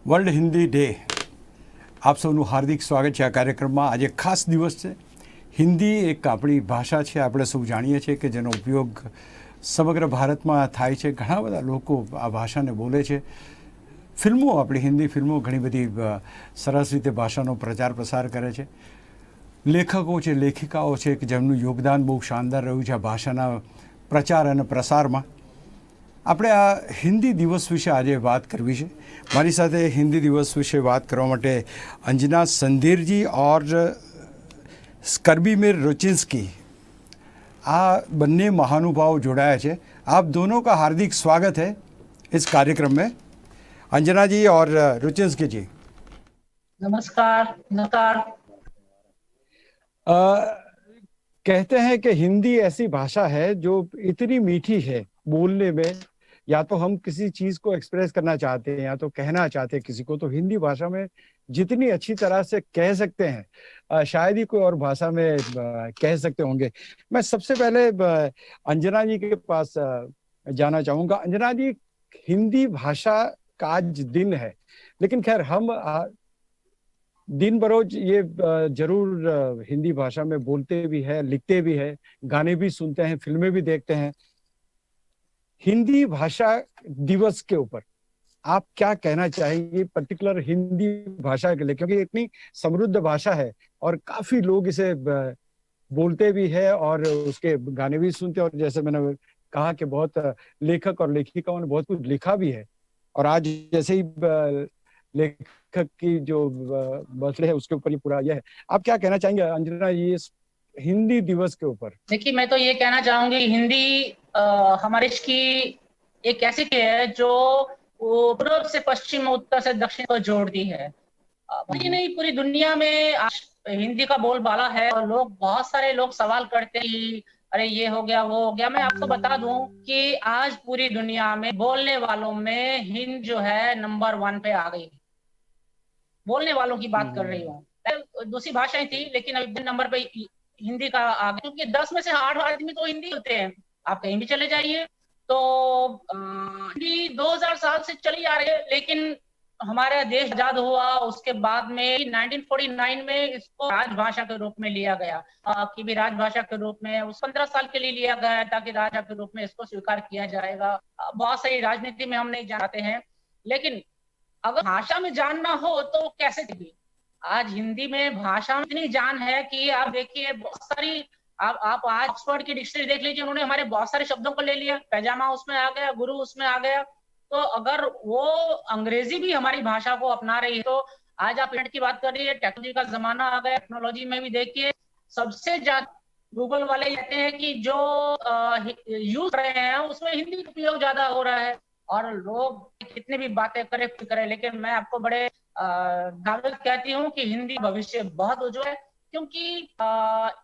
World Hindi day આપ સૌનું હાર્દિક સ્વાગત છે આ કાર્યક્રમમાં. આજે ખાસ દિવસ છે. હિન્દી એક આપણી ભાષા છે, આપણે સૌ જાણીએ છીએ કે જેનો ઉપયોગ સમગ્ર ભારતમાં થાય છે. ઘણા બધા લોકો આ ભાષાને બોલે છે. ફિલ્મો, આપણી હિન્દી ફિલ્મો ઘણી બધી સરસ રીતે ભાષાનો પ્રચાર પ્રસાર કરે છે. લેખકો છે, લેખિકાઓ છે કે જેમનું યોગદાન બહુ શાનદાર રહ્યું છે આ ભાષાના પ્રચાર અને પ્રસારમાં. આપણે આ હિન્દી દિવસ વિશે આજે વાત કરવી છે. મારી સાથે હિન્દી દિવસ વિશે વાત કરવા માટે અંजना संधीर जी और स्कर्बीमिर रुचिंस्की આ બંને મહાનુભાવ જોડાયા છે. आप दोनों का हार्दिक स्वागत है इस कार्यक्रम में. अंजना जी और रुचिंस्की जी, नमस्कार। नमस्कार। कहते हैं कि हिंदी ऐसी भाषा है जो इतनी मीठी है बोलने में. या तो हम किसी चीज को एक्सप्रेस करना चाहते हैं या तो कहना चाहते हैं किसी को, तो हिंदी भाषा में जितनी अच्छी तरह से कह सकते हैं शायद ही कोई और भाषा में कह सकते होंगे. मैं सबसे पहले अंजना जी के पास जाना चाहूंगा. अंजना जी, हिंदी भाषा का आज दिन है, लेकिन खैर हम दिन बरोज ये जरूर हिंदी भाषा में बोलते भी है, लिखते भी है, गाने भी सुनते हैं, फिल्में भी देखते हैं. हिंदी भाषा दिवस के ऊपर आप क्या कहना चाहेंगे पर्टिकुलर हिंदी भाषा के लिए, क्योंकि इतनी समृद्ध भाषा है और काफी लोग इसे बोलते भी है और उसके गाने भी सुनते हैं. और जैसे मैंने कहा कि बहुत लेखक और लेखिकाओं ने बहुत कुछ लिखा भी है. और आज जैसे ही लेखक की जो बर्थडे है उसके ऊपर ये पूरा यह है. आप क्या कहना चाहेंगे अंजना जी इस हिंदी दिवस के ऊपर? देखिए, मैं तो ये कहना चाहूंगी, हिंदी हमारे देश की एक ऐसी है जो पूर्व से पश्चिम, उत्तर से दक्षिण को जोड़ती है. ये नहीं, पूरी दुनिया में आज हिंदी का बोलबाला है और बहुत सारे लोग सवाल करते हैं कि अरे ये हो गया, वो हो गया. मैं आपको बता दूं कि आज पूरी दुनिया में बोलने वालों में हिंद जो है नंबर 1 पे आ गई. बोलने वालों की बात कर रही हूँ. दूसरी भाषाएं थी, लेकिन अभी नंबर पे हिंदी का आ गया, क्योंकि 10 में से 8 आदमी तो हिंदी होते हैं. आप कहीं भी चले जाइए तो हिंदी 2000 साल से चली आ रही है. लेकिन हमारा देश आजाद हुआ उसके बाद में 1949 में इसको राजभाषा के रूप में लिया गया, कि भी राजभाषा के रूप में उस 15 साल के लिए लिया गया ताकि राजा के रूप में इसको स्वीकार किया जाएगा. बहुत सारी राजनीति में हम नहीं जानते हैं, लेकिन अगर भाषा में जानना हो तो कैसे भी आज हिंदी में भाषा में इतनी जान है कि आप देखिए बहुत सारी, आप आज ऑक्सफोर्ड की डिक्शनरी देख लीजिए, उन्होंने हमारे बहुत सारे शब्दों को ले लिया. पैजामा उसमें आ गया, गुरु उसमें आ गया. तो अगर वो अंग्रेजी भी हमारी भाषा को अपना रही है तो आज आप इंटरनेट की बात कर रही है, टेक्नोलॉजी का जमाना आ गया. टेक्नोलॉजी में भी देखिए सबसे ज्यादा गूगल वाले कहते हैं कि जो यूज कर रहे हैं उसमें हिंदी का उपयोग ज्यादा हो रहा है. और लोग कितनी भी बातें करें, लेकिन मैं आपको बड़े दावे कहती हूँ कि हिंदी भविष्य बहुत उज्जवल है, क्योंकि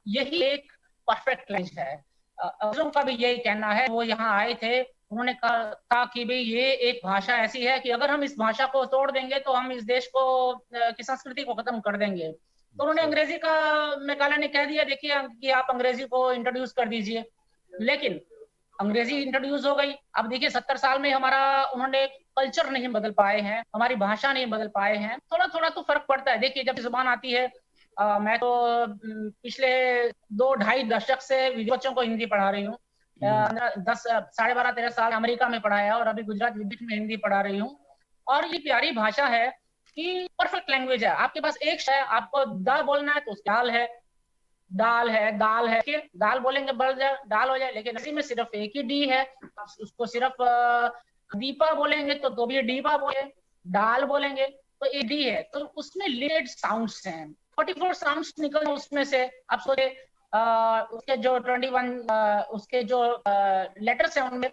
यही एक परफेक्ट लैंग्वेज है. अंग्रेजों का भी यही कहना है. वो यहाँ आए थे, उन्होंने कहा कि भाई ये एक भाषा ऐसी है कि अगर हम इस भाषा को तोड़ देंगे तो हम इस देश को की संस्कृति को खत्म कर देंगे. तो उन्होंने अंग्रेजी का मैकाले ने कह दिया, देखिए कि आप अंग्रेजी को इंट्रोड्यूस कर दीजिए. लेकिन अंग्रेजी इंट्रोड्यूस हो गई. अब देखिए 70 साल में हमारा उन्होंने कल्चर नहीं बदल पाए हैं, हमारी भाषा नहीं बदल पाए हैं. थोड़ा थोड़ा तो फर्क पड़ता है. देखिए जब जुबान आती है, मैं तो पिछले 2-2.5 दशक से बच्चों को हिंदी पढ़ा रही हूँ. 12.5-13 साल अमेरिका में पढ़ाया और अभी गुजरात विद्यापीठ में हिंदी पढ़ा रही हूँ. और ये प्यारी भाषा है कि परफेक्ट लैंग्वेज है. आपके पास एक है, आपको दाल बोलना है तो उसकी दाल है, दाल है, दाल है. दाल बोलेंगे बढ़ जाए, दाल हो जाए. लेकिन इसी में सिर्फ एक ही डी है. उसको सिर्फ दीपा बोलेंगे तो भी डीपा बोले. दाल बोलेंगे तो एक डी है. तो उसमें लिमिटेड साउंड्स हैं, 44 साउंड्स निकल उसमें से. आप सोचे उसके जो 21 उसके जो लेटर्स हैं उनमें,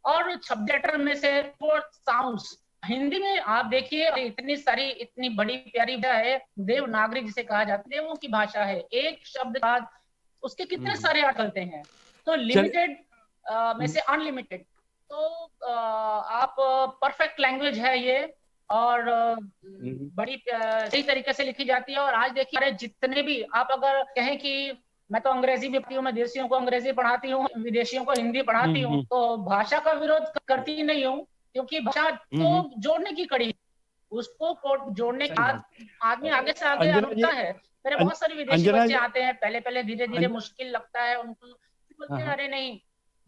और शब्द लेटर में से 4 साउंड्स. हिंदी में आप देखिए इतनी सारी, इतनी बड़ी प्यारी भाषा है. देवनागरी जिसे कहा जाता है, देवों की भाषा है. एक शब्द बाद उसके कितने सारे अर्थ चलते हैं. तो लिमिटेड में से अनलिमिटेड. तो आप परफेक्ट लैंग्वेज है ये, और बड़ी सही तरीके से लिखी जाती है. और आज देखिए अरे जितने भी आप अगर कहें कि मैं तो अंग्रेजी भी पढ़ती हूँ, मैं देशियों को अंग्रेजी पढ़ाती हूँ, विदेशियों को हिंदी पढ़ाती हूँ, तो भाषा का विरोध करती ही नहीं हूँ, क्योंकि भाषा तो जोड़ने की कड़ी. उसको जोड़ने के सही बाद बात। आदमी आगे से आगे अंजना जी, बढ़ता है। मेरे बहुत सारे विदेशी अंजना बच्चे जी, आते हैं, पहले पहले धीरे धीरे अंज, मुश्किल लगता है उनको, हाँ बोलते हैं हाँ। अरे नहीं,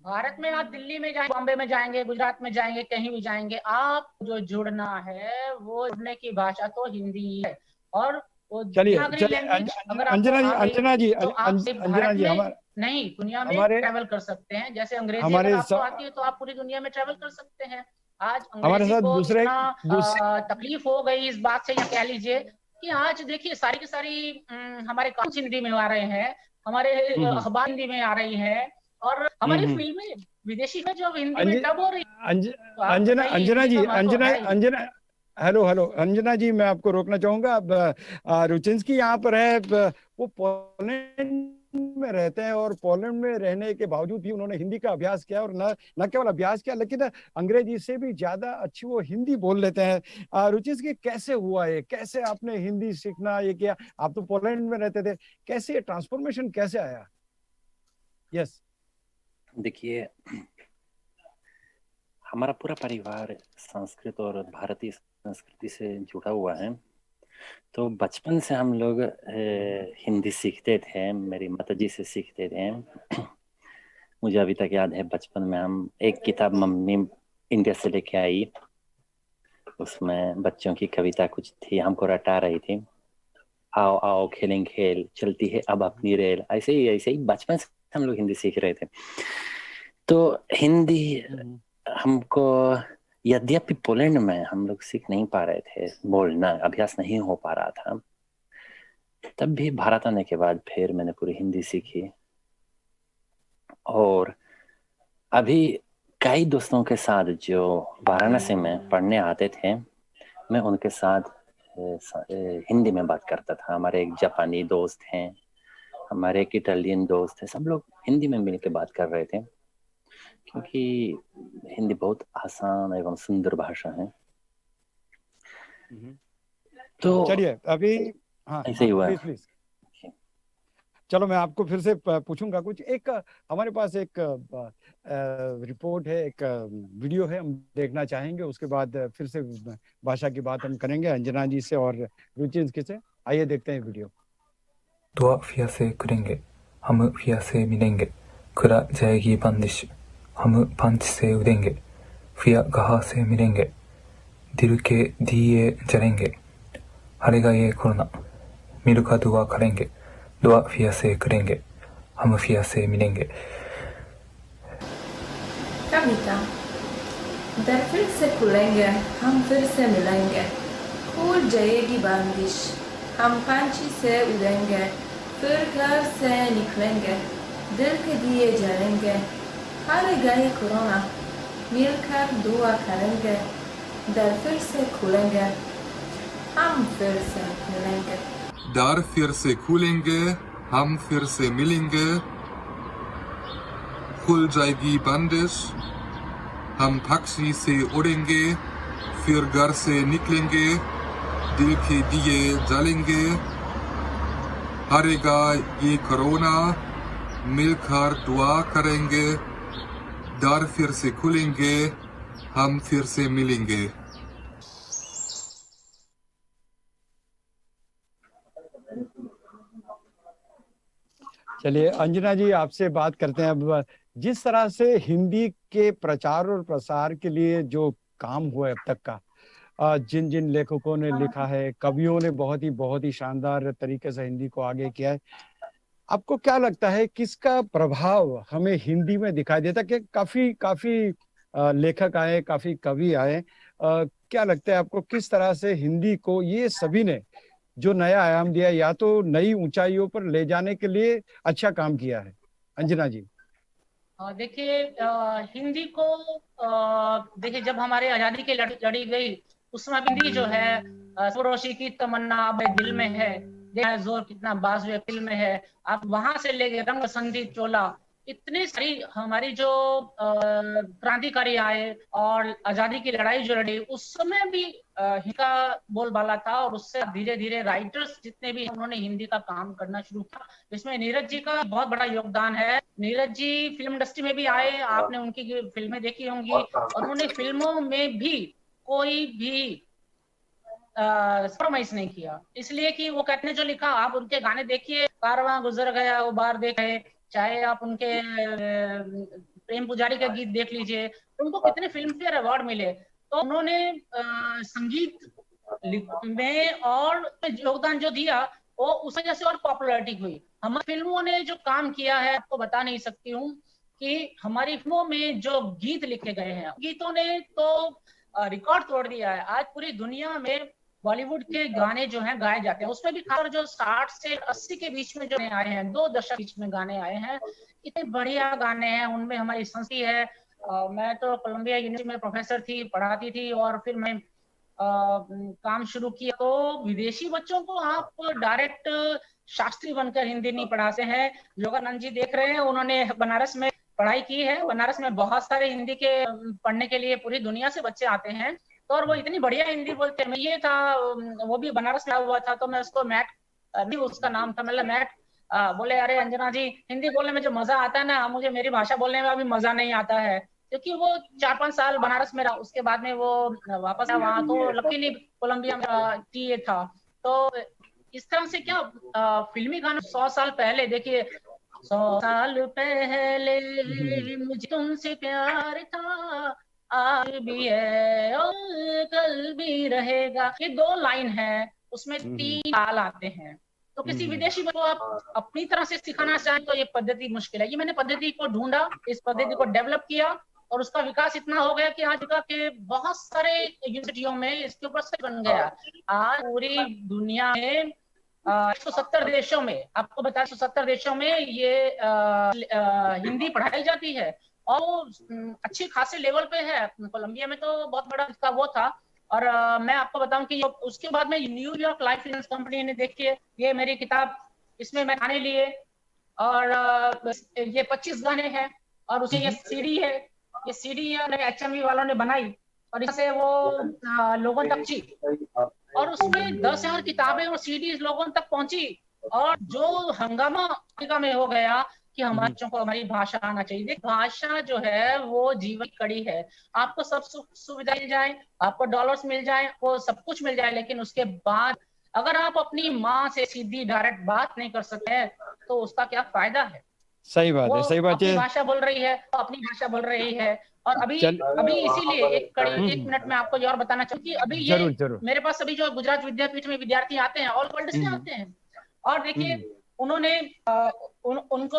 भारत में आप दिल्ली में जाएंगे, बॉम्बे में जाएंगे, गुजरात में जाएंगे, कहीं भी जाएंगे, आप जो जुड़ना है वो जुड़ने की भाषा तो हिंदी ही है। और वो चलिए देवनागरी चलिए, लैंग्वेज अगर आपको अंजना जी, आ गई अंजना जी, तो आप सिर्फ अंजना भारत जी, में नहीं, दुनिया में हमारे ट्रैवल कर सकते हैं। जैसे अंग्रेजी अगर हमारे आपको आती है तो आप पूरी दुनिया में ट्रैवल कर सकते हैं। आज हमारे अंग्रेजी साथ को दूसरे इतना दूसरे तकलीफ हो गई इस बात से, या कह लीजिए कि आज देखिए सारी की सारी हमारे कार्टून हिंदी में आ रहे हैं, हमारे हम्म अखबार हिंदी में आ रही है, और हमारी हम्म फिल्में विदेशी में जो हिंदी अंज, में डब हो रही है। अंज, तो आप अंजना बताइए, अंजना हिंदी जी, का महत्व है ही। अंजना, हेलो हेलो अंजना जी, मैं आपको रोकना चाहूंगा। अब रुचिंस्की यहाँ पर है। वो पोलैंड में रहते हैं और पोलैंड में रहने के बावजूद भी उन्होंने हिंदी का अभ्यास किया, और न न केवल अभ्यास किया, लेकिन अंग्रेजी से भी ज्यादा अच्छी वो हिंदी बोल लेते हैं। रुचिंस्की, कैसे हुआ ये, कैसे आपने हिंदी सीखना ये किया? आप तो पोलैंड में रहते थे, कैसे ट्रांसफॉर्मेशन कैसे आया? यस। देखिए, हमारा पूरा परिवार संस्कृत और भारतीय संस्कृति से जुड़ा हुआ है। तो बचपन से हम लोग हिंदी सीखते थे, मेरी माता जी से सीखते थे। मुझे अभी तक याद है, बचपन में हम एक किताब मम्मी इंडिया से लेके आई, उसमें बच्चों की कविता कुछ थी, हमको रटा रही थी, आओ आओ खेलें खेल, चलती है अब अपनी रेल। ऐसे ही बचपन से हम लोग हिंदी सीख रहे थे। तो हिंदी हमको, यद्यपि पोलैंड में हम लोग सीख नहीं पा रहे थे, बोलना अभ्यास नहीं हो पा रहा था, तब भी भारत आने के बाद फिर मैंने पूरी हिंदी सीखी। और अभी कई दोस्तों के साथ जो वाराणसी में पढ़ने आते थे, मैं उनके साथ हिंदी में बात करता था। हमारे एक जापानी दोस्त हैं, हमारे एक इटालियन दोस्त है, सब लोग हिंदी में मिलकर बात कर रहे थे, क्योंकि हिंदी बहुत आसान एवं सुंदर भाषा है। तो चलिए अभी, हाँ ऐसे हाँ, ही हुआ। Please please. चलो मैं आपको फिर से पूछूंगा कुछ। एक हमारे पास एक रिपोर्ट है, एक वीडियो है, हम देखना चाहेंगे, उसके बाद फिर से भाषा की बात हम करेंगे अंजना जी से और रुचि से। आइए देखते हैं वीडियो। दुआ फिया से करेंगे, हम फिया से मिलेंगे, खुला जाएगी बंदिश, हम पंच से उड़ेंगे, फिया कहाँ से मिलेंगे, दिल के दिए जलेंगे, हरेगा ये कोरोना, मिल का दुआ करेंगे, दुआ फिया से करेंगे, हम फिया से मिलेंगे। कविता। दर फिर से खुलेंगे, हम फिर से मिलेंगे, खुल जाएगी बंदिश, हम पंछी से उड़ेंगे, फिर घर से निकलेंगे, दिल के दिए जलेंगे, हारेगा ये कोरोना, मिलकर दुआ करेंगे, दर फिर से खुलेंगे, हम फिर से मिलेंगे। दर फिर से खुलेंगे, हम फिर से मिलेंगे, खुल जाएगी बंदिश, हम पक्षी से उड़ेंगे, फिर घर से निकलेंगे, दिल के दिए जलेंगे, हारेगा ये कोरोना, मिलकर दुआ करेंगे, दर फिर से खुलेंगे, हम फिर से मिलेंगे। चलिए अंजना जी, आपसे बात करते हैं अब। जिस तरह से हिंदी के प्रचार और प्रसार के लिए जो काम हुआ है अब तक का, जिन जिन लेखकों ने लिखा है, कवियों ने बहुत ही शानदार तरीके से हिंदी को आगे किया है, आपको क्या लगता है किसका प्रभाव हमें हिंदी में दिखाई देता? कि काफी काफी लेखक आए, काफी कवि आए, क्या लगता है आपको किस तरह से हिंदी को ये सभी ने जो नया आयाम दिया, या तो नई ऊंचाइयों पर ले जाने के लिए अच्छा काम किया है? अंजना जी। देखिए, हिंदी को देखिए, जब हमारे आजादी की लड़ी गई उस समय हिंदी जो है स्वरोशी की तमन्ना अब दिल में है, देखा जोर कितना बाजुए फिल्म में है, आप वहां से लेके रंग संधि चोला, इतनी सारी हमारी जो क्रांतिकारी आए और आजादी की लड़ाई जो लड़ी उस समय भी हिंदी का बोलबाला था, और उससे धीरे धीरे राइटर्स जितने भी उन्होंने हिंदी का काम करना शुरू किया। इसमें नीरज जी का बहुत बड़ा योगदान है। नीरज जी फिल्म इंडस्ट्री में भी आए, आपने उनकी फिल्में देखी होंगी, और उन्होंने फिल्मों में भी कोई भी कॉम्प्रोमाइज नहीं किया, इसलिए कि वो कहते हैं जो लिखा, आप उनके गाने देखिए, कारवां गुजर गया वो बार देखे, चाहे आप उनके प्रेम पुजारी का गीत देख लीजिए, उनको कितने फिल्म फेयर अवार्ड मिले। तो उन्होंने संगीत में और योगदान जो दिया वो उस वजह से और पॉपुलैरिटी हुई। हमारी फिल्मों ने जो काम किया है आपको बता नहीं सकती हूँ कि हमारी फिल्मों में जो गीत लिखे गए हैं, गीतों ने तो रिकॉर्ड तोड़ दिया है। आज पूरी दुनिया में बॉलीवुड के गाने जो हैं गाए जाते हैं, उसमें भी खासकर जो 60 से 80 के बीच में जो आए हैं, 2 दशक बीच में गाने आए हैं, इतने बढ़िया गाने हैं, उनमें हमारी संस्कृति है। मैं तो कोलंबिया यूनिवर्सिटी में प्रोफेसर थी, पढ़ाती थी, और फिर मैं काम शुरू किया तो विदेशी बच्चों को आप डायरेक्ट शास्त्री बनकर हिंदी नहीं पढ़ाते हैं। योगानंद जी देख रहे हैं, उन्होंने बनारस में पढ़ाई की है, बनारस में बहुत सारे हिंदी के पढ़ने के लिए पूरी दुनिया से बच्चे आते हैं, तो और वो इतनी बढ़िया हिंदी बोलते हैं। मैं ये था, वो भी बनारस में हुआ था, तो मैं उसको मैट, नहीं उसका नाम था, मतलब मैट, बोले अरे अंजना जी हिंदी बोलने में जो मजा आता है ना, मुझे मेरी भाषा बोलने में अभी मजा नहीं आता है, क्योंकि वो 4-5 साल बनारस में रहा, उसके बाद में वो वापस आया वहां, तो लकीली कोलंबिया में टीए था। तो इस तरह से क्या फिल्मी गाने 100 साल पहले, देखिए 100 साल पहले मुझे तुमसे प्यार था, आज भी है और कल भी रहेगा, ये 2 लाइन है, उसमें 3 ताल आते हैं। तो किसी विदेशी को आप अपनी तरह से सिखाना चाहें तो ये पद्धति मुश्किल है। ये मैंने पद्धति को ढूंढा, इस पद्धति को डेवलप किया, और उसका विकास इतना हो गया कि आज के बहुत सारे यूनिवर्सिटियों में इसके ऊपर से बन गया। आज पूरी दुनिया में 170 देशों में, आपको बता 170 देशों में ये हिंदी पढ़ाई जाती है, और अच्छे खासे लेवल पे है। कोलंबिया में तो बहुत बड़ा इसका वो था। और मैं आपको बताऊं कि उसके बाद में न्यूयॉर्क लाइफ इंश्योरेंस कंपनी ने, देखिए ये मेरी किताब, इसमें मैं गाने लिए, और ये 25 गाने हैं, और उसे ये सीडी है, ये सीडी HMV वालों ने बनाई, और इससे वो लोगों तक पहुंची, और उसमें 10,000 किताबें और सीडीज लोगों तक पहुंची। और जो हंगामा अमेरिका में हो गया कि हमारे बच्चों को हमारी भाषा आना चाहिए। देख, भाषा जो है वो जीवन की कड़ी है। आपको सब सुविधा मिल जाए, आपको डॉलर्स मिल जाए, वो सब कुछ मिल जाए, लेकिन उसके बाद अगर आप अपनी माँ से सीधी डायरेक्ट बात नहीं कर सकते तो उसका क्या फायदा है। सही बात है, सही बात अपनी है। भाषा बोल रही है, तो अपनी भाषा बोल रही है। और अभी इसीलिए एक मिनट में आपको और बताना चाहूँ कि अभी ये जरूर। मेरे पास अभी जो गुजरात विद्यापीठ में विद्यार्थी आते हैं, ऑल वर्ल्ड से आते हैं, और देखिए उन्होंने उनको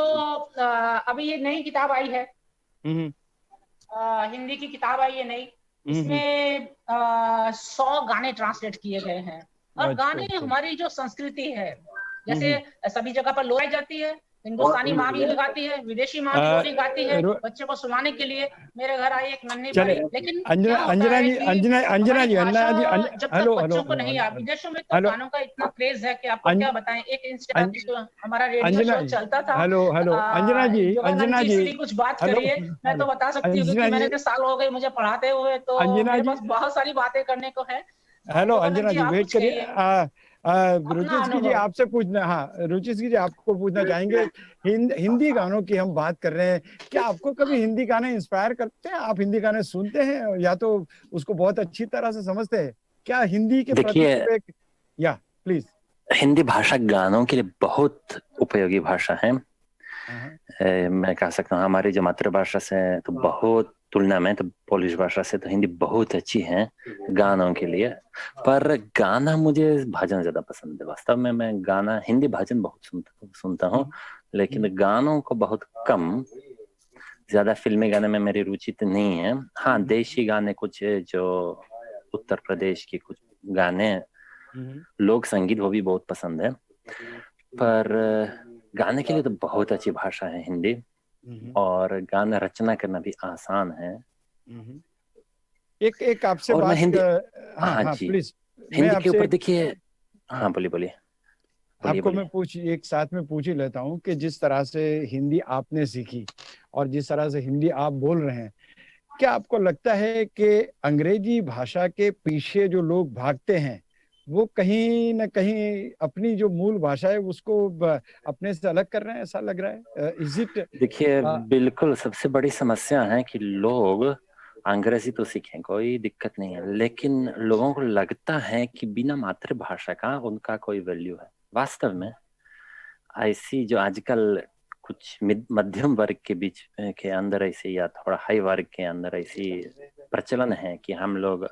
अभी ये नई किताब आई है, हिंदी की किताब आई है नई, इसमें 100 गाने ट्रांसलेट किए गए हैं। और गाने हमारी जो संस्कृति है, जैसे सभी जगह पर लोरी जाती है, हिंदुस्तानी माँ भी गाती है, विदेशी माँ भी लोरी गाती है बच्चे को सुलाने के लिए। मेरे घर आई एक नन्ही बड़ी, लेकिन अंजना जी जब तक बच्चों को नहीं आ, विदेशों में तो गानों का इतना क्रेज है कि आपको क्या बताएं। एक हमारा रेडियो शो चलता था, अंजना जी कुछ बात करिए, मैं तो बता सकती हूँ क्योंकि मैंने तो साल हो गए मुझे पढ़ाते हुए, तो मेरे पास बहुत सारी बातें करने को है। हेलो अंजना जी, वेट करिए। रुचिस्की जी आपसे पूछना, हाँ रुचिस्की जी आपको पूछना चाहेंगे, हिंदी गानों की हम बात कर रहे हैं, क्या आपको कभी हिंदी गाने इंस्पायर करते हैं? आप हिंदी गाने सुनते हैं या तो उसको बहुत अच्छी तरह से समझते हैं? क्या हिंदी के प्रति, या प्लीज। हिंदी भाषा गानों के लिए बहुत उपयोगी भाषा है। मैं कह सकता हूँ हमारी जो मातृभाषा से तो बहुत तुलना में, तो पोलिश भाषा से तो हिंदी बहुत अच्छी है गानों के लिए। पर गाना मुझे भजन ज्यादा पसंद है। वास्तव में मैं गाना, हिंदी भजन बहुत सुनता हूँ, लेकिन गानों को बहुत कम। ज्यादा फिल्मी गाने में मेरी रुचि तो नहीं है। हाँ, देशी गाने कुछ, जो उत्तर प्रदेश के कुछ गाने, लोक संगीत, वो भी बहुत पसंद है। पर गाने के लिए तो बहुत अच्छी भाषा है हिंदी, और गाना रचना करना भी आसान है। एक आपसे बात, हाँ जी, प्लीज हिंदी के ऊपर देखिए। हाँ बोलिए। आपको मैं एक साथ में पूछ ही लेता हूँ कि जिस तरह से हिंदी आपने सीखी और जिस तरह से हिंदी आप बोल रहे हैं, क्या आपको लगता है कि अंग्रेजी भाषा के पीछे जो लोग भागते हैं वो कहीं न कहीं अपनी जो मूल भाषा है उसको अपने से अलग कर रहे हैं, ऐसा लग रहा है? Is it? देखिए, बिल्कुल सबसे बड़ी समस्या है कि लोग अंग्रेजी तो सीखें, कोई दिक्कत नहीं है, लेकिन लोगों को लगता है कि बिना मातृभाषा का उनका कोई वैल्यू है। वास्तव में ऐसी जो आजकल कुछ मध्यम वर्ग के बीच के अंदर ऐसी, या थोड़ा हाई वर्ग के अंदर ऐसी प्रचलन है कि हम लोग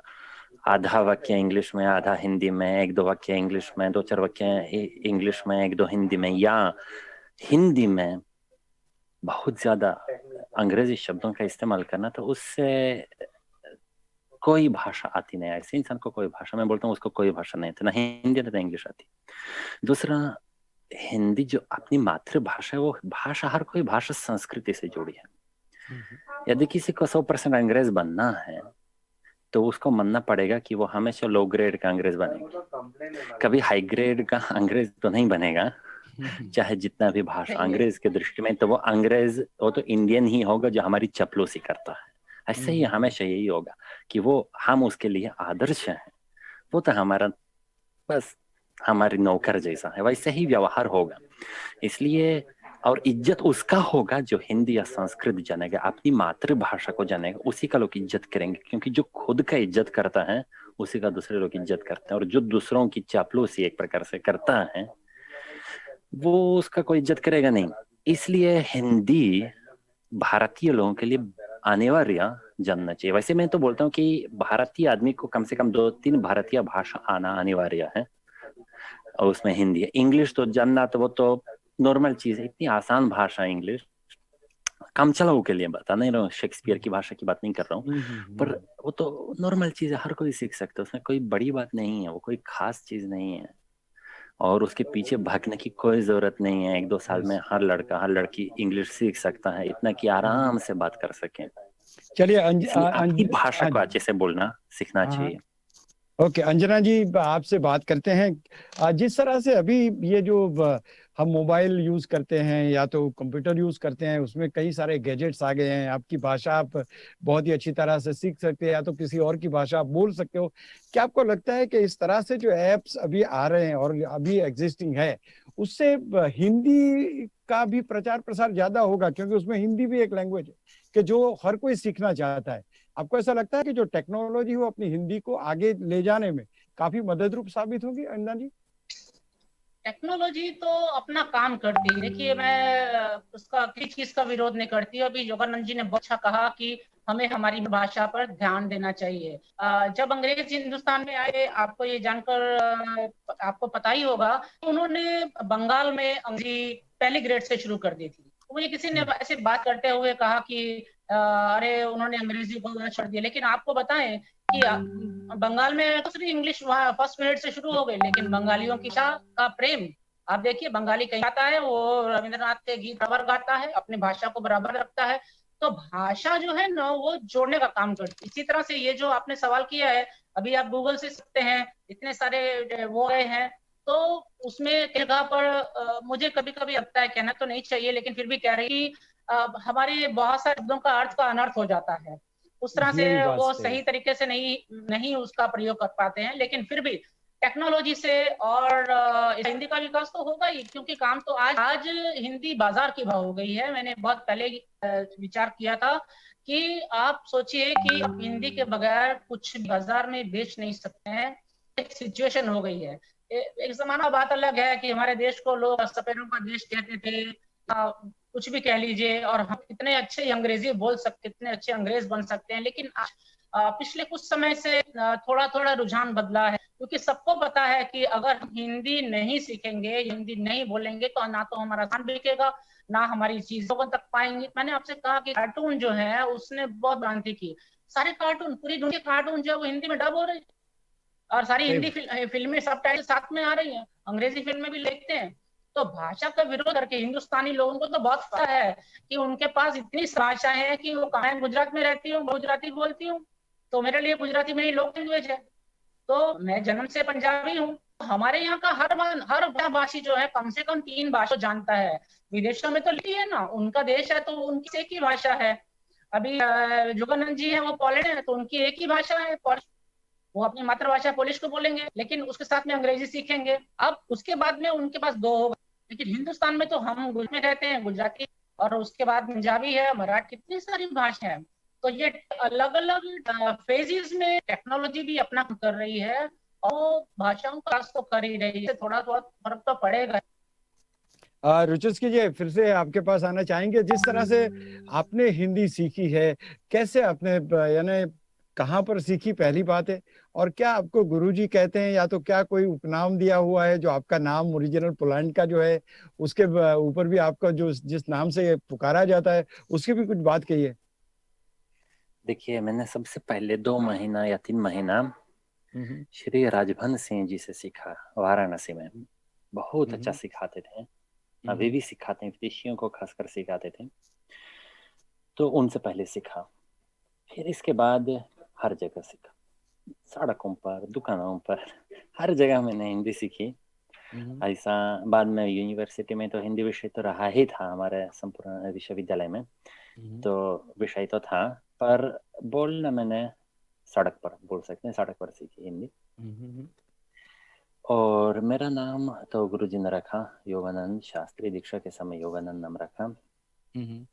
आधा वाक्य इंग्लिश में, आधा हिंदी में, एक दो वाक्य इंग्लिश में, दो चार वाक्य इंग्लिश में, एक दो हिंदी में, या हिंदी में बहुत ज्यादा अंग्रेजी शब्दों का इस्तेमाल करना, तो उससे कोई भाषा आती नहीं। ऐसे इंसान को कोई भाषा, मैं बोलता हूँ उसको कोई भाषा नहीं आती, ना हिंदी ना इंग्लिश आती। दूसरा, हिंदी जो अपनी मातृभाषा है, वो भाषा, हर कोई भाषा संस्कृति से जुड़ी है। यदि किसी को 100% अंग्रेज बनना है तो उसको मानना पड़ेगा कि वो हमेशा लो ग्रेड का अंग्रेज बनेगा, कभी हाई ग्रेड का अंग्रेज तो नहीं बनेगा। चाहे जितना भी भाषा अंग्रेज के दृष्टि में, तो वो अंग्रेज, वो तो इंडियन ही होगा जो हमारी चपलूसी करता है। ऐसे ही हमेशा यही होगा कि वो, हम उसके लिए आदर्श हैं, वो तो हमारा बस हमारी नौकर जैसा है, वैसे ही व्यवहार होगा। इसलिए, और इज्जत उसका होगा जो हिंदी या संस्कृत जानेगा, अपनी मातृभाषा को जानेगा, उसी का लोग इज्जत करेंगे। क्योंकि जो खुद का इज्जत करता है उसी का दूसरे लोग इज्जत करते हैं, और जो दूसरों की चापलूसी एक प्रकार से करता है वो उसका कोई इज्जत करेगा नहीं। इसलिए हिंदी भारतीय लोगों के लिए अनिवार्य जानना चाहिए। वैसे मैं तो बोलता हूँ कि भारतीय आदमी को कम से कम 2-3 भारतीय भाषा आना अनिवार्य है, और उसमें हिंदी है। इंग्लिश तो जानना तो वो तो नॉर्मल चीज है, इतनी आसान भाषा इंग्लिश, काम चलाओ के लिए बता नहीं रहा हूँ, शेक्सपियर की भाषा की बात नहीं कर रहा हूँ, पर वो तो नॉर्मल चीज है, हर कोई सीख सकता है, उसमें कोई बड़ी बात नहीं है, वो कोई खास चीज नहीं है, और उसके पीछे भागने की कोई जरूरत नहीं है। 1-2 साल में हर लड़का हर लड़की इंग्लिश सीख सकता है, इतना कि आराम से बात कर सके। चलिए इसलिए अपनी भाषा को अच्छे से बोलना सीखना चाहिए। ओके, अंजना जी, आपसे बात करते हैं। जिस तरह से अभी ये जो हम मोबाइल यूज करते हैं या तो कंप्यूटर यूज करते हैं, उसमें कई सारे गैजेट्स आ गए हैं। आपकी भाषा आप बहुत ही अच्छी तरह से सीख सकते हैं, या तो किसी और की भाषा आप बोल सकते हो। क्या आपको लगता है कि इस तरह से जो एप्स अभी आ रहे हैं और अभी एग्जिस्टिंग है, उससे हिंदी का भी प्रचार प्रसार ज्यादा होगा? क्योंकि उसमें हिंदी भी एक लैंग्वेज है कि जो हर कोई सीखना चाहता है। आपको ऐसा लगता है कि जो टेक्नोलॉजी हो अपनी हिंदी को आगे ले जाने में काफी मददरूप साबित होगी, अंजना जी? टेक्नोलॉजी तो अपना काम करती है। देखिए, मैं उसका किसी चीज का विरोध नहीं करती। अभी योगानंद जी ने बहुत अच्छा कहा कि हमें हमारी भाषा पर ध्यान देना चाहिए। जब अंग्रेज हिंदुस्तान में आए, आपको ये जानकर आपको पता ही होगा, उन्होंने बंगाल में अंग्रेजी पहले ग्रेड से शुरू कर दी थी। मुझे किसी ने ऐसे बात करते हुए कहा कि अरे उन्होंने अंग्रेजी बोलना छोड़ दिया। लेकिन आपको बताएं कि बंगाल में दूसरी इंग्लिश वहाँ फर्स्ट ग्रेड से शुरू हो गई, लेकिन बंगालियों की का प्रेम आप देखिए, बंगाली कहीं आता है, वो रविंद्रनाथ के गीत बराबर गाता है, अपनी भाषा को बराबर रखता है। तो भाषा जो है ना, वो जोड़ने का काम करती है। इसी तरह से ये जो आपने सवाल किया है, अभी आप गूगल से सीखते हैं, इतने सारे वो गए हैं, तो उसमें जगह पर मुझे कभी कभी लगता है, कहना तो नहीं चाहिए लेकिन फिर भी कह रही कि हमारे बहुत सारे शब्दों का अर्थ का अनर्थ हो जाता है। उस तरह से वो सही तरीके से नहीं उसका प्रयोग कर पाते हैं। लेकिन फिर भी टेक्नोलॉजी से और हिंदी का विकास तो होगा ही, क्योंकि काम तो आज हिंदी बाजार की भाव हो गई है। मैंने बहुत पहले विचार किया था कि आप सोचिए कि आप हिंदी के बगैर कुछ बाजार में बेच नहीं सकते हैं, एक सिचुएशन हो गई है। एक जमाना, बात अलग है कि हमारे देश को लोग सफेदों का देश कहते थे, कुछ भी कह लीजिए, और हम कितने अच्छे अंग्रेजी बोल सकते, कितने अच्छे अंग्रेज बन सकते हैं। लेकिन पिछले कुछ समय से थोड़ा थोड़ा रुझान बदला है, क्योंकि सबको पता है कि अगर हम हिंदी नहीं सीखेंगे, हिंदी नहीं बोलेंगे, तो ना तो हमारा स्थान बिकेगा, ना हमारी चीजों को तक पाएंगे। मैंने आपसे कहा कि कार्टून जो है उसने बहुत भ्रांति की। सारे कार्टून, पूरी दुनिया के कार्टून जो है वो हिंदी में डब हो रहे हैं, और सारी हिंदी फिल्में सबटाइटल साथ में आ रही हैं, अंग्रेजी फिल्में भी देखते हैं। तो भाषा का विरोध करके हिंदुस्तानी लोगों को तो बहुत पता है कि उनके पास इतनी भाषाएं हैं कि वो कहाँ गुजरात में रहती हूँ, गुजराती बोलती हूँ, तो मेरे लिए गुजराती मेरी लोक लैंग्वेज है। तो मैं जन्म से पंजाबी हूँ। हमारे यहाँ का हर भाषी जो है कम से कम 3 भाषा जानता है। विदेशों में तो लिखी है ना, उनका देश है तो उनकी एक ही भाषा है। अभी योगानंद जी है, वो पोलैंड है, तो उनकी एक ही भाषा है, वो अपनी मातृभाषा पोलिश को बोलेंगे, लेकिन उसके साथ में अंग्रेजी सीखेंगे। अब उसके बाद में उनके पास 2 होगा। लेकिन हिंदुस्तान में तो हम में रहते हैं गुजराती, और उसके बाद पंजाबी है, मराठी, कितनी सारी भाषा है। तो ये अलग अलग फेजेस में टेक्नोलॉजी भी अपना कर रही है और भाषाओं का विकास तो कर ही रही है, थोड़ा थोड़ा फर्क तो पड़ेगा। रुचिस्की जी, फिर से आपके पास आना चाहेंगे। जिस तरह से आपने हिंदी सीखी है, कैसे आपने यानी कहाँ पर सीखी, पहली बात है, और क्या आपको गुरुजी कहते हैं या तो क्या कोई उपनाम दिया हुआ है जो आपका नाम ओरिजिनल पोलैंड का जो है उसके ऊपर भी आपका जो जिस नाम से पुकारा जाता है उसकी भी कुछ बात कहिए। देखिए, मैंने सबसे पहले 2 महीना या 3 महीना श्री राजभन सिंह जी से सीखा, वाराणसी में। बहुत अच्छा सिखाते थे, अभी भी सिखाते हैं, विदेशियों को खासकर सिखाते थे। तो उनसे पहले सीखा, फिर इसके बाद हर जगह सीखा, सड़कों पर, दुकानों पर, हर जगह मैंने हिंदी सीखी। ऐसा बाद में यूनिवर्सिटी में तो हिंदी विषय तो रहा ही था हमारे संपूर्ण विश्वविद्यालय में, तो विषय तो था, पर बोलना मैंने सड़क पर, बोल सकते हैं सड़क पर सीखी हिंदी। और मेरा नाम तो गुरुजी ने रखा योगानंद शास्त्री, दीक्षा के समय योगानंद नाम रखा।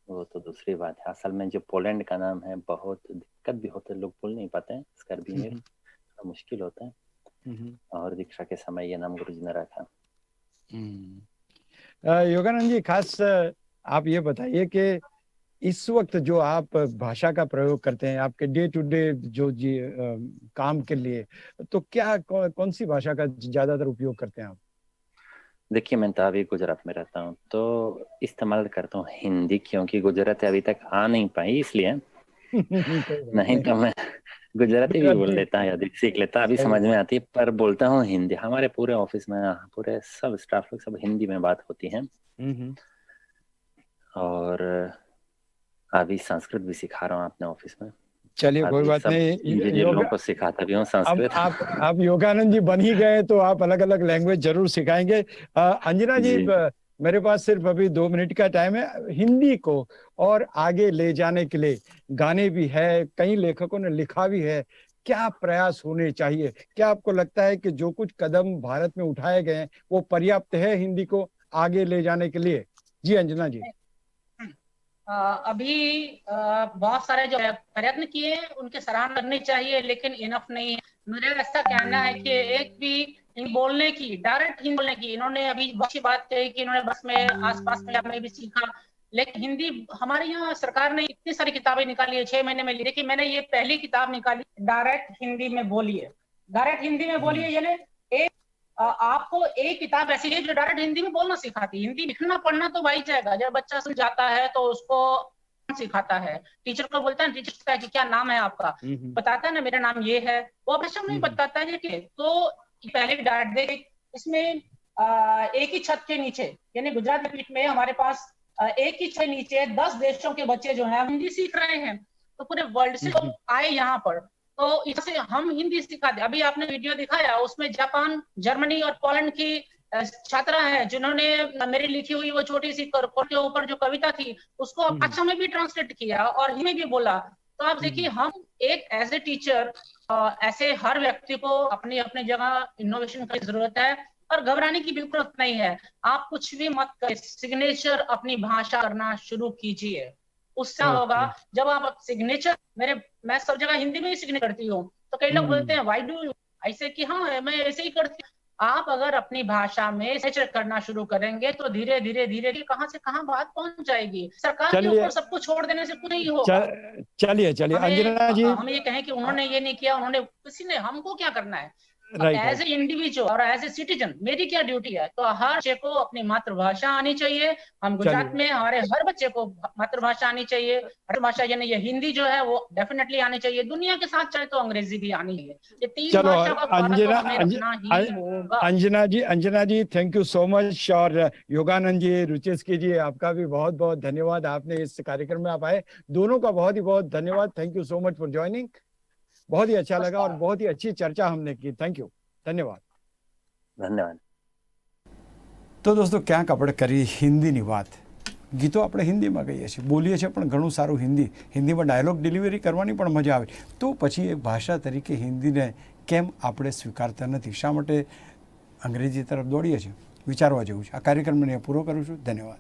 वो तो दूसरी बात है। असल में जो पोलैंड का नाम है बहुत दिक्कत भी होते, लोग बोल नहीं पाते हैं, स्कर्बिनेर थोड़ा मुश्किल होता है। और दीक्षा के समय ये नाम गुरुजी ने रखा। योगानंद जी, खास आप ये बताइए कि इस वक्त जो आप भाषा का प्रयोग करते हैं आपके डे टू डे जो काम के लिए, तो क्या कौन सी भाषा का ज्यादातर उपयोग करते हैं आप? देखिए, मैं तो अभी गुजरात में रहता हूँ तो इस्तेमाल करता हूँ हिंदी, क्योंकि गुजराती अभी तक आ नहीं पाई इसलिए। नहीं तो मैं गुजराती भी बोल लेता है, यदि सीख लेता, अभी समझ में आती है, पर बोलता हूँ हिंदी। हमारे पूरे ऑफिस में पूरे सब स्टाफ लोग सब हिंदी में बात होती है। और अभी संस्कृत भी सिखा रहा हूँ अपने ऑफिस में। चलिए, कोई बात नहीं, लोगों को सिखाता भी हूँ संस्कृत। आप योगानंद जी बन ही गए तो आप अलग अलग लैंग्वेज जरूर सिखाएंगे। अंजना जी, मेरे पास सिर्फ अभी 2 मिनट का टाइम है। हिंदी को और आगे ले जाने के लिए गाने भी है, कई लेखकों ने लिखा भी है, क्या प्रयास होने चाहिए? क्या आपको लगता है कि जो कुछ कदम भारत में उठाए गए हैं वो पर्याप्त है हिंदी को आगे ले जाने के लिए? जी अंजना जी। अभी बहुत सारे जो प्रयत्न किए उनके सराहना करनी चाहिए, लेकिन इनफ नहीं है। मेरा ऐसा कहना है कि एक भी हिंदी बोलने की, डायरेक्ट हिंदी बोलने की, इन्होंने अभी बहुत सी बात कही कि इन्होंने बस में आसपास में भी सीखा, लेकिन हिंदी हमारे यहाँ सरकार ने इतनी सारी किताबें निकाली है, 6 महीने में ली, लेकिन मैंने ये पहली किताब निकाली डायरेक्ट हिंदी में बोलिए। डायरेक्ट हिंदी में बोलिए यानी आपको एक किताब ऐसी है जो डायरेक्ट हिंदी में बोलना सिखाती है। हिंदी लिखना पढ़ना तो भाई जाएगा, जब बच्चा समझाता है तो उसको सिखाता है। टीचर को बोलता है, टीचर कहता है कि क्या नाम है आपका, बताता है ना मेरा नाम ये है, वो भाषा में बताता है कि तो पहले डायरेक्ट दे। इसमें एक ही छत के नीचे, यानी गुजरात में हमारे पास एक ही छत के नीचे 10 देशों के बच्चे जो है हिंदी सीख रहे हैं, तो पूरे वर्ल्ड से लोग आए यहाँ पर, तो इससे हम हिंदी सिखाते। अभी आपने वीडियो दिखाया, उसमें जापान, जर्मनी और पोलैंड की छात्रा है जिन्होंने मेरी लिखी हुई वो छोटी सी कोर के ऊपर जो कविता थी उसको अच्छा में भी ट्रांसलेट किया और हिंदी भी बोला। तो आप देखिए, हम एक एज ए टीचर ऐसे हर व्यक्ति को अपनी अपनी जगह इनोवेशन की जरूरत है और घबराने की बिल्कुल नहीं है। आप कुछ भी मत करें, सिग्नेचर अपनी भाषा करना शुरू कीजिए, उससे होगा। जब आप सिग्नेचर, मैं सब जगह हिंदी में ही सिग्नेचर करती हूँ, तो कई लोग बोलते हैं व्हाई डू यू ऐसे, कि हाँ मैं ऐसे ही करती हूँ। आप अगर अपनी भाषा में सिग्नेचर करना शुरू करेंगे तो धीरे धीरे धीरे कहाँ से कहाँ बात पहुंच जाएगी। सरकार के ऊपर सबको छोड़ देने से कुछ नहीं होगा। चलिए अंजना जी, हम ये कहें कि उन्होंने ये नहीं किया, उन्होंने, किसी ने, हमको क्या करना है? एज ए इंडिविजुअल और एज ए सिटीजन मेरी क्या ड्यूटी है? तो हर बच्चे को अपनी मातृभाषा आनी चाहिए। हम गुजरात में हमारे हर बच्चे को मातृभाषा आनी चाहिए। मातृभाषा यानी ये हिंदी जो है वो डेफिनेटली आनी चाहिए। दुनिया के साथ चाहे तो अंग्रेजी भी आनी है। ये 3 भाषा का अंजना जी, थैंक यू सो मच। और योगानंद जी, रुचिस्की जी, आपका भी बहुत बहुत धन्यवाद, आपने इस कार्यक्रम में आप आए। दोनों का बहुत ही बहुत धन्यवाद। Thank you so much for joining. बहुत ही अच्छा लगा और बहुत ही अच्छी चर्चा हमने की। थैंक यू, धन्यवाद। तो दोस्तों, क्या આપણે કરી હિન્દીની વાત, ગીતો આપણે હિન્દીમાં ગાઈએ છીએ, બોલીએ છીએ પણ ઘણું સારું હિન્દીમાં ડાયલોગ ડિલિવરી કરવાની પણ મજા આવે, તો પછી એક ભાષા તરીકે હિન્દીને કેમ આપણે સ્વીકારતા નથી? શા માટે અંગ્રેજી તરફ દોડીએ છીએ? વિચારવા જેવું છે. આ કાર્યક્રમને પૂરો કરું છું. ધન્યવાદ.